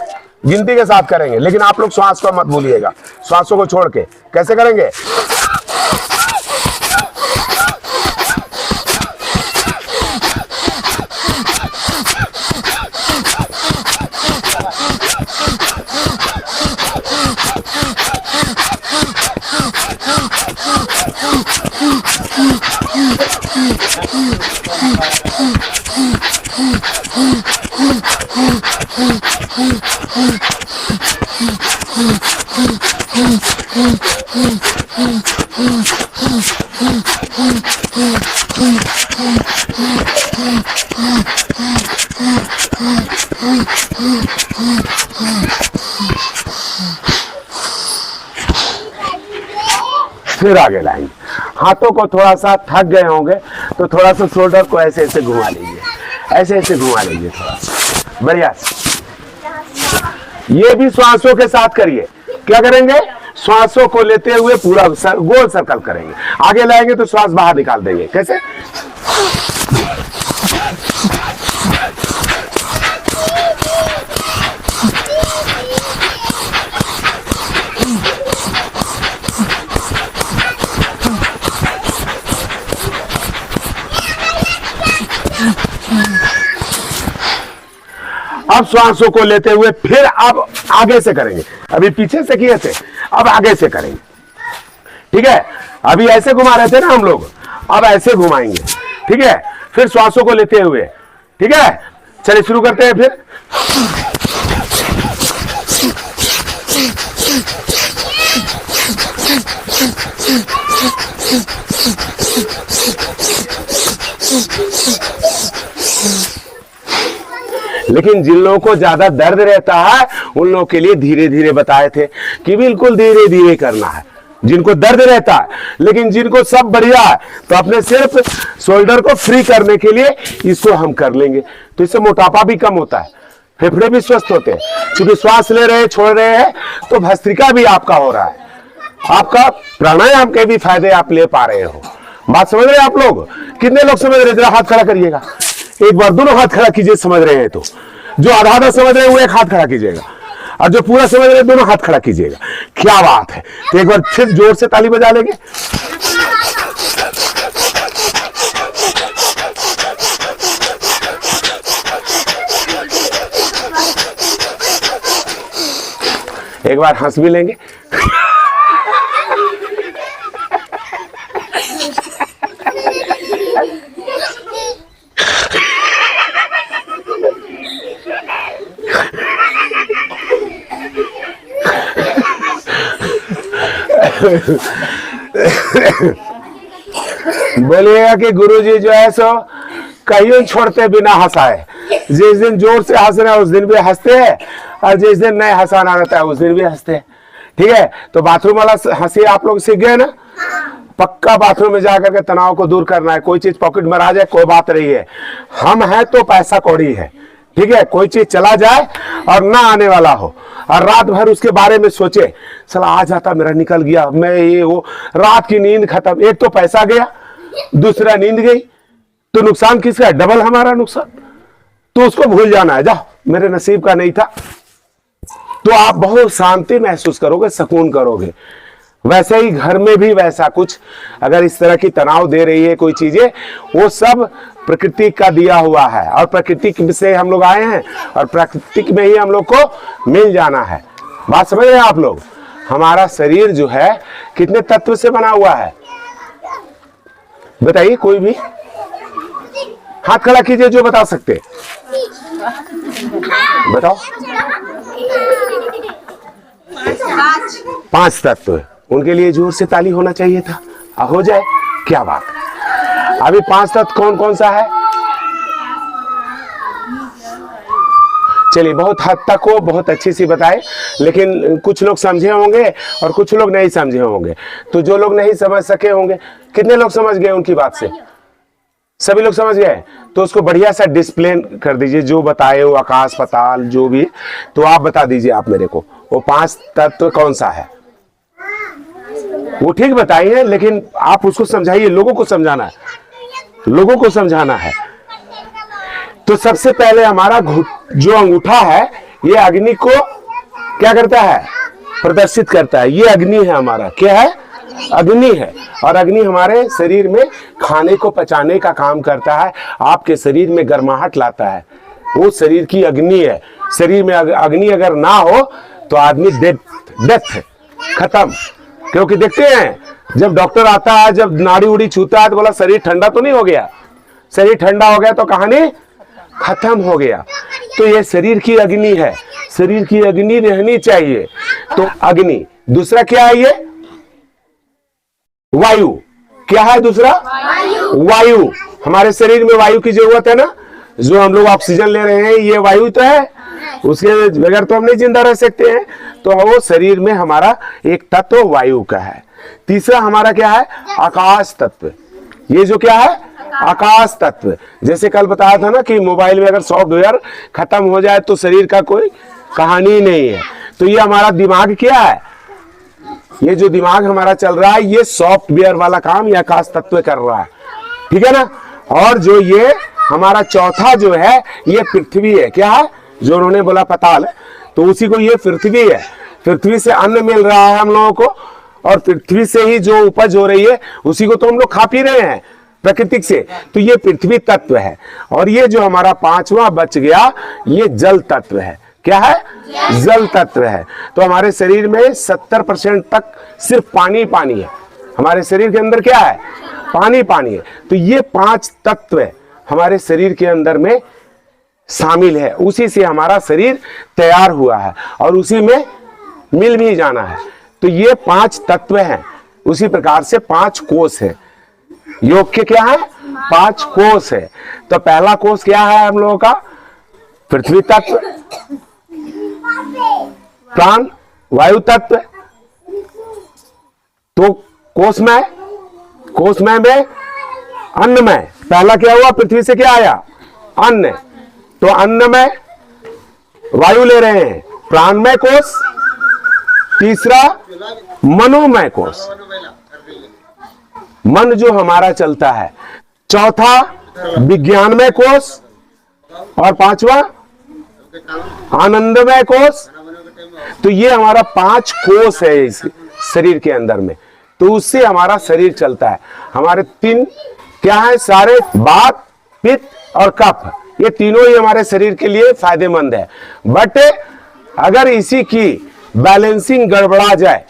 Speaker 1: गिनती के साथ करेंगे, लेकिन आप लोग श्वास को मत भूलिएगा, श्वासों को छोड़ के। कैसे करेंगे? फिर आगे लाएंगे। हाथों को थोड़ा सा थक गए होंगे तो थोड़ा सा शोल्डर को ऐसे ऐसे घुमा लीजिए, ऐसे ऐसे घुमा लीजिए थोड़ा सा, बढ़िया। ये भी श्वासों के साथ करिए। क्या करेंगे? श्वासों को लेते हुए पूरा गोल सर्कल करेंगे। आगे लाएंगे तो श्वास बाहर निकाल देंगे। कैसे? अब श्वासों को लेते हुए फिर अब आगे से करेंगे। अभी पीछे से किए थे, अब आगे से करेंगे। ठीक है, अभी ऐसे घुमा रहे थे ना हम लोग, अब ऐसे घुमाएंगे। ठीक है, फिर श्वासों को लेते हुए। ठीक है, चलिए शुरू करते हैं फिर। लेकिन जिन लोगों को ज्यादा दर्द रहता है उन लोगों के लिए धीरे धीरे बताए थे कि बिल्कुल धीरे धीरे करना है, जिनको दर्द रहता है। लेकिन जिनको सब बढ़िया है तो अपने सिर्फ शोल्डर को फ्री करने के लिए इसको हम कर लेंगे, तो इससे मोटापा भी कम होता है, फेफड़े भी स्वस्थ होते हैं। क्योंकि श्वास ले रहे हैं, छोड़ रहे हैं, तो भस्त्रिका भी आपका हो रहा है, आपका प्राणायाम के भी फायदे आप ले पा रहे हो। बात समझ रहे हैं आप लोग? कितने लोग समझ रहे? जरा हाथ खड़ा करिएगा, एक बार दोनों हाथ खड़ा कीजिए समझ रहे हैं तो। जो आधा आधा समझ रहे हैं वो एक हाथ खड़ा कीजिएगा, और जो पूरा समझ रहे हैं दोनों हाथ खड़ा कीजिएगा। क्या बात है! तो एक बार फिर जोर से ताली बजा लेंगे। एक बार हंस भी लेंगे। बोलिएगा कि गुरुजी जो है सो कहीं छोड़ते बिना हंसाए। जिस दिन जोर से हंस रहे हैं उस दिन भी हंसते हैं, और जिस दिन नहीं हंसाना रहता है उस दिन भी हंसते हैं। ठीक है, तो बाथरूम वाला हंसी आप लोग सीख गए ना। पक्का बाथरूम में जाकर के तनाव को दूर करना है। कोई चीज पॉकेट में आ जाए कोई बात नहीं है, हम हैं तो पैसा कौड़ी है, ठीक है। कोई चीज चला जाए और ना आने वाला हो और रात भर उसके बारे में सोचे, साला आ जाता मेरा निकल गया, मैं ये वो, रात की नींद खत्म। एक तो पैसा गया, दूसरा नींद गई, तो नुकसान किसका है? डबल हमारा नुकसान। तो उसको भूल जाना है, जाओ मेरे नसीब का नहीं था। तो आप बहुत शांति महसूस करोगे, सुकून करोगे। वैसे ही घर में भी वैसा कुछ अगर इस तरह की तनाव दे रही है कोई चीजें, वो सब प्रकृति का दिया हुआ है और प्रकृति से हम लोग आए हैं और प्रकृति में ही हम लोग को मिल जाना है। बात समझ रहे हैं आप लोग? हमारा शरीर जो है कितने तत्व से बना हुआ है बताइए? कोई भी हाथ खड़ा कीजिए जो बता सकते, बताओ। 5 तत्व। उनके लिए जोर से ताली होना चाहिए था। हो जाए, क्या बात। अभी 5 तत्व कौन कौन सा है? चलिए, बहुत हद तक वो बहुत अच्छी सी बताए, लेकिन कुछ लोग समझे होंगे और कुछ लोग नहीं समझे होंगे। तो जो लोग नहीं समझ सके होंगे, कितने लोग समझ गए उनकी बात से? सभी लोग समझ गए? तो उसको बढ़िया सा डिस्प्लेन कर दीजिए, जो बताए वो आकाश पाताल जो भी, तो आप बता दीजिए आप मेरे को वो 5 तत्व कौन सा है। वो ठीक बताइए, लेकिन आप उसको समझाइए, लोगों को समझाना है, लोगों को समझाना है। तो सबसे पहले हमारा जो अंगूठा है, ये अग्नि को क्या करता है? प्रदर्शित करता है। ये अग्नि है हमारा, क्या है? अग्नि है। और अग्नि हमारे शरीर में खाने को पचाने का काम करता है, आपके शरीर में गर्माहट लाता है। वो शरीर की अग्नि है। शरीर में अग्नि अगर ना हो तो आदमी डेथ खत्म। क्योंकि देखते हैं जब डॉक्टर आता है, जब नाड़ी उड़ी छूता है तो बोला शरीर ठंडा तो नहीं हो गया? शरीर ठंडा हो गया तो कहानी खत्म हो गया। तो ये शरीर की अग्नि है, शरीर की अग्नि रहनी चाहिए। तो अग्नि। दूसरा क्या है? ये वायु। क्या है दूसरा? वायु। हमारे शरीर में वायु की जरूरत है ना, जो हम लोग ऑक्सीजन ले रहे हैं, ये वायु तो है, उसके बगैर तो हम नहीं जिंदा रह सकते हैं। तो वो शरीर में हमारा एक तत्व वायु का है। तीसरा हमारा क्या है? आकाश तत्व। ये जो क्या है? आकाश तत्व। जैसे कल बताया था ना कि मोबाइल में अगर सॉफ्टवेयर खत्म हो जाए तो शरीर का कोई कहानी नहीं है। तो ये हमारा दिमाग क्या है? ये जो दिमाग हमारा चल रहा है, ये सॉफ्टवेयर वाला काम ये आकाश तत्व कर रहा है, ठीक है ना। और जो ये हमारा चौथा जो है, ये पृथ्वी है। क्या है? जो उन्होंने बोला पताल, तो उसी को ये पृथ्वी है। पृथ्वी से अन्न मिल रहा है हम लोगों को, और पृथ्वी से ही जो उपज हो रही है उसी को तो हम लोग खा पी रहे हैं प्रकृति से। तो ये पृथ्वी तत्व है। और ये जो हमारा 5वां बच गया, ये जल तत्व है। क्या है? जल तत्व है। तो हमारे शरीर में 70% तक सिर्फ पानी पानी है। हमारे शरीर के अंदर क्या है? पानी पानी है। तो ये 5 तत्व हमारे शरीर के अंदर में शामिल है। उसी से हमारा शरीर तैयार हुआ है और उसी में मिल भी जाना है। तो ये 5 तत्व हैं। उसी प्रकार से 5 कोष है। योग के क्या है? 5 कोष है। तो पहला कोष क्या है हम लोगों का? पृथ्वी तत्व, प्राण, वायु तत्व। तो कोषमय में अन्नमय। पहला क्या हुआ? पृथ्वी से क्या आया? अन्न। तो अन्नमय वायु ले रहे हैं। प्राणमय कोष। तीसरा मनोमय कोष, मन जो हमारा चलता है। चौथा विज्ञानमय कोष। और 5वां आनंदमय कोष। तो ये हमारा 5 कोष है इस शरीर के अंदर में। तो उससे हमारा शरीर चलता है। हमारे 3 क्या है? सारे वात, पित्त और कफ। ये तीनों ही हमारे शरीर के लिए फायदेमंद है। बट अगर इसी की बैलेंसिंग गड़बड़ा जाए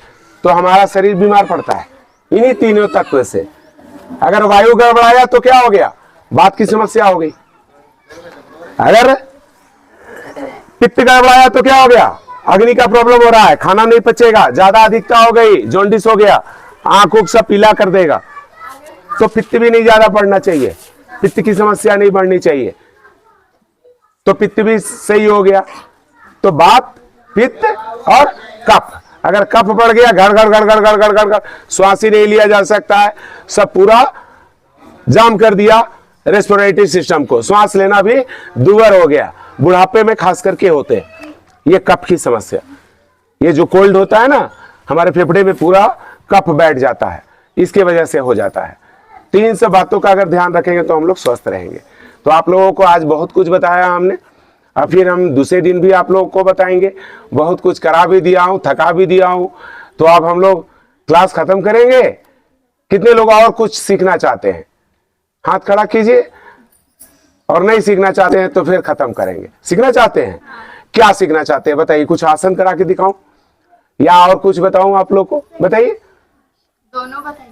Speaker 1: तो हमारा शरीर बीमार पड़ता है इन्हीं तीनों तत्व से। अगर वायु गड़बड़ाया तो क्या हो गया? बात की समस्या हो गई। अगर पित्त गड़बड़ाया तो क्या हो गया? अग्नि का प्रॉब्लम हो रहा है, खाना नहीं पचेगा, ज्यादा अधिकता हो गई, जॉन्डिस हो गया, आंखों सब पीला कर देगा। तो पित्त भी नहीं ज्यादा बढ़ना चाहिए, पित्त की समस्या नहीं बढ़नी चाहिए। तो पित्त भी सही हो गया। तो वात, पित्त और कफ। अगर कफ बढ़ गया, घड़ घड़ घड़ घड़ घड़ घड़ घड़ घड़, श्वास ही नहीं लिया जा सकता है, सब पूरा जाम कर दिया रेस्पिरेटरी सिस्टम को, श्वास लेना भी दुभर हो गया। बुढ़ापे में खास करके होते हैं ये कफ की समस्या। ये जो कोल्ड होता है ना, हमारे फेफड़े में पूरा कफ बैठ जाता है, इसके वजह से हो जाता है। तो इन सब बातों का अगर ध्यान रखेंगे तो हम लोग स्वस्थ रहेंगे। तो आप लोगों को आज बहुत कुछ बताया हमने, और फिर हम दूसरे दिन भी आप लोगों को बताएंगे। बहुत कुछ करा भी दिया हूँ, थका भी दिया हूँ। तो अब हम लोग क्लास खत्म करेंगे। कितने लोग और कुछ सीखना चाहते हैं? हाथ खड़ा कीजिए। और नहीं सीखना चाहते हैं तो फिर खत्म करेंगे। सीखना चाहते हैं? क्या सीखना चाहते हैं बताइए। कुछ आसन करा के दिखाऊं या और कुछ बताऊं आप लोग को? बताइए।
Speaker 2: दोनों बताइए।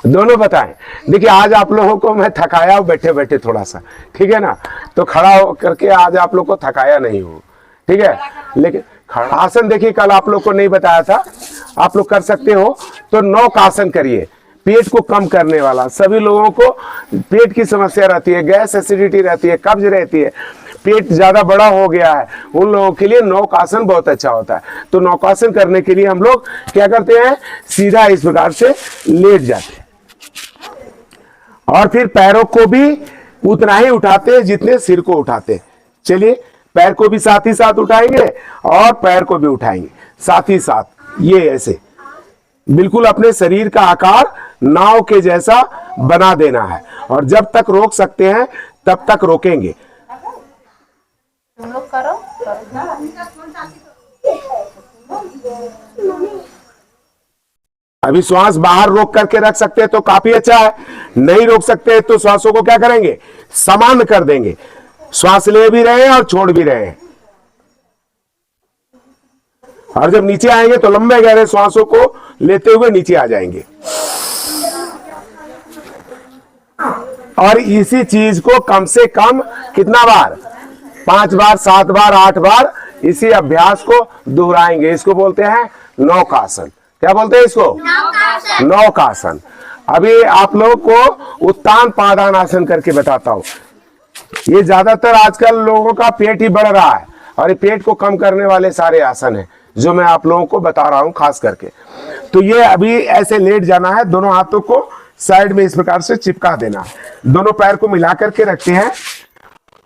Speaker 1: दोनों बताएं। देखिए आज आप लोगों को मैं थकाया हूं बैठे बैठे थोड़ा सा, ठीक है ना, तो खड़ा हो करके आज आप लोग को थकाया नहीं हूं, ठीक है। लेकिन खड़ा आसन देखिए कल आप लोग को नहीं बताया था, आप लोग कर सकते हो। तो नौक आसन करिए, पेट को कम करने वाला। सभी लोगों को पेट की समस्या रहती है, गैस एसिडिटी रहती है, कब्ज रहती है, पेट ज्यादा बड़ा हो गया है, उन लोगों के लिए नौक आसन बहुत अच्छा होता है। तो नौक आसन करने के लिए हम लोग क्या करते हैं, सीधा इस प्रकार से लेट जाते हैं और फिर पैरों को भी उतना ही उठाते हैं जितने सिर को उठाते हैं। चलिए पैर को भी साथ ही साथ उठाएंगे और पैर को भी उठाएंगे साथ ही साथ, ये ऐसे बिल्कुल अपने शरीर का आकार नाव के जैसा बना देना है। और जब तक रोक सकते हैं तब तक रोकेंगे।
Speaker 2: तुम लोग करो।
Speaker 1: अभी श्वास बाहर रोक करके रख सकते हैं तो काफी अच्छा है। नहीं रोक सकते तो श्वासों को क्या करेंगे, समान कर देंगे। श्वास ले भी रहे हैं और छोड़ भी रहे हैं। और जब नीचे आएंगे तो लंबे गहरे श्वासों को लेते हुए नीचे आ जाएंगे। और इसी चीज को कम से कम कितना बार, 5 बार, 7 बार, 8 बार इसी अभ्यास को दोहराएंगे। इसको बोलते हैं नौकासन। क्या बोलते हैं इसको? नौकासन। अभी आप लोगों को उत्तान पादान आसन करके बताता हूं। ये ज्यादातर आजकल लोगों का पेट ही बढ़ रहा है और ये पेट को कम करने वाले सारे आसन हैं जो मैं आप लोगों को बता रहा हूं खास करके। तो ये अभी ऐसे लेट जाना है, दोनों हाथों को साइड में इस प्रकार से चिपका देना है। दोनों पैर को मिला करके रखते हैं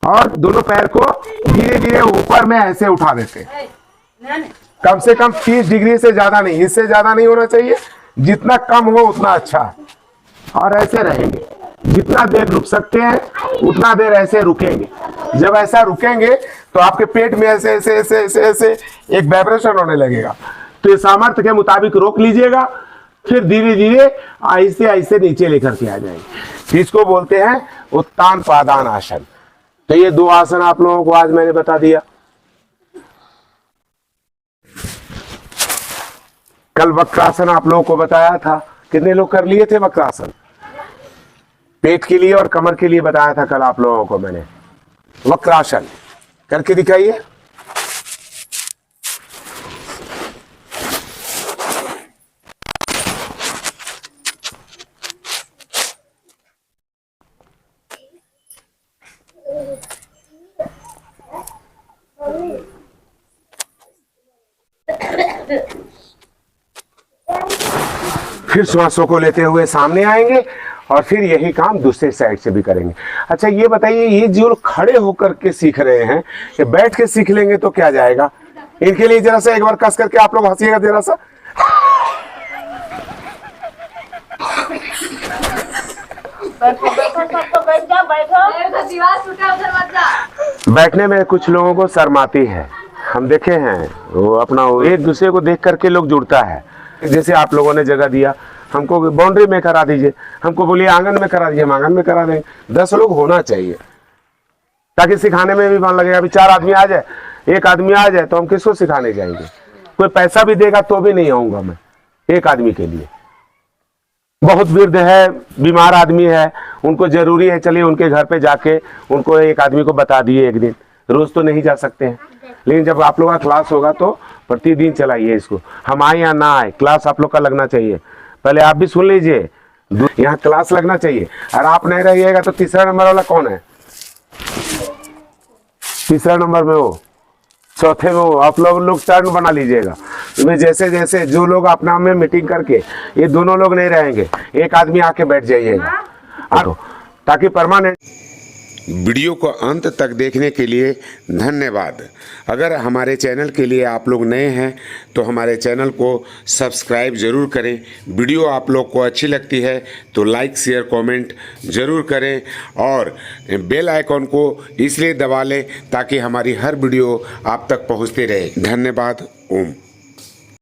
Speaker 1: और दोनों पैर को धीरे धीरे ऊपर में ऐसे उठा देते हैं। कम से कम 30 डिग्री से ज्यादा नहीं, इससे ज्यादा नहीं होना चाहिए। जितना कम हो उतना अच्छा है। और ऐसे रहेंगे, जितना देर रुक सकते हैं उतना देर ऐसे रुकेंगे। जब ऐसा रुकेंगे तो आपके पेट में ऐसे ऐसे ऐसे ऐसे ऐसे एक वाइब्रेशन होने लगेगा। तो ये सामर्थ्य के मुताबिक रोक लीजिएगा, फिर धीरे धीरे ऐसे ऐसे नीचे लेकर के आ जाएंगे। इसको बोलते हैं उत्तान पादान आसन। तो ये 2 आसन आप लोगों को आज मैंने बता दिया। कल वक्रासन आप लोगों को बताया था, कितने लोग कर लिए थे वक्रासन? पेट के लिए और कमर के लिए बताया था कल आप लोगों को मैंने। वक्रासन करके दिखाइए। फिर श्वासों को लेते हुए सामने आएंगे और फिर यही काम दूसरे साइड से भी करेंगे। अच्छा ये बताइए, ये जो खड़े होकर के सीख रहे हैं, ये बैठ के सीख लेंगे तो क्या जाएगा? इनके लिए जरा सा एक बार कस करके आप लोग हंसिएगा जरा सा। बैठने में कुछ लोगों को शर्म आती है, हम देखे हैं। वो अपना एक दूसरे को देख करके लोग जुड़ता है। जैसे आप लोगों ने जगह दिया, हमको बाउंड्री में करा दीजिए, हमको बोलिए आंगन में करा दीजिए, हम आंगन में करा देंगे। 10 लोग होना चाहिए ताकि सिखाने में भी मन लगेगा। अभी 4 आदमी आ जाए, 1 आदमी आ जाए तो हम किसको सिखाने जाएंगे? कोई पैसा भी देगा तो भी नहीं आऊंगा मैं 1 आदमी के लिए। बहुत वृद्ध है, बीमार आदमी है, उनको जरूरी है, चलिए उनके घर पे जाके उनको 1 आदमी को बता दिए एक दिन। रोज तो नहीं जा सकते हैं, लेकिन जब आप लोग का क्लास होगा तो प्रतिदिन चलाइए इसको। हम आए या ना आए, क्लास आप लोग का लगना चाहिए। पहले आप भी सुन लीजिए, यहाँ क्लास लगना चाहिए। और आप नहीं रहिएगा तो तीसरा नंबर वाला कौन है? तीसरा नंबर में हो, चौथे में हो, आप लोग टर्न बना लीजिएगा। में जैसे जैसे जो लोग अपना में मीटिंग करके, ये दोनों लोग नहीं रहेंगे, एक आदमी आके बैठ जाइएगा ताकि परमानेंट। वीडियो को अंत तक देखने के लिए धन्यवाद। अगर हमारे चैनल के लिए आप लोग नए हैं तो हमारे चैनल को सब्सक्राइब ज़रूर करें। वीडियो आप लोग को अच्छी लगती है तो लाइक शेयर कमेंट ज़रूर करें और बेल आइकॉन को इसलिए दबा लें ताकि हमारी हर वीडियो आप तक पहुंचती रहे। धन्यवाद। ओम।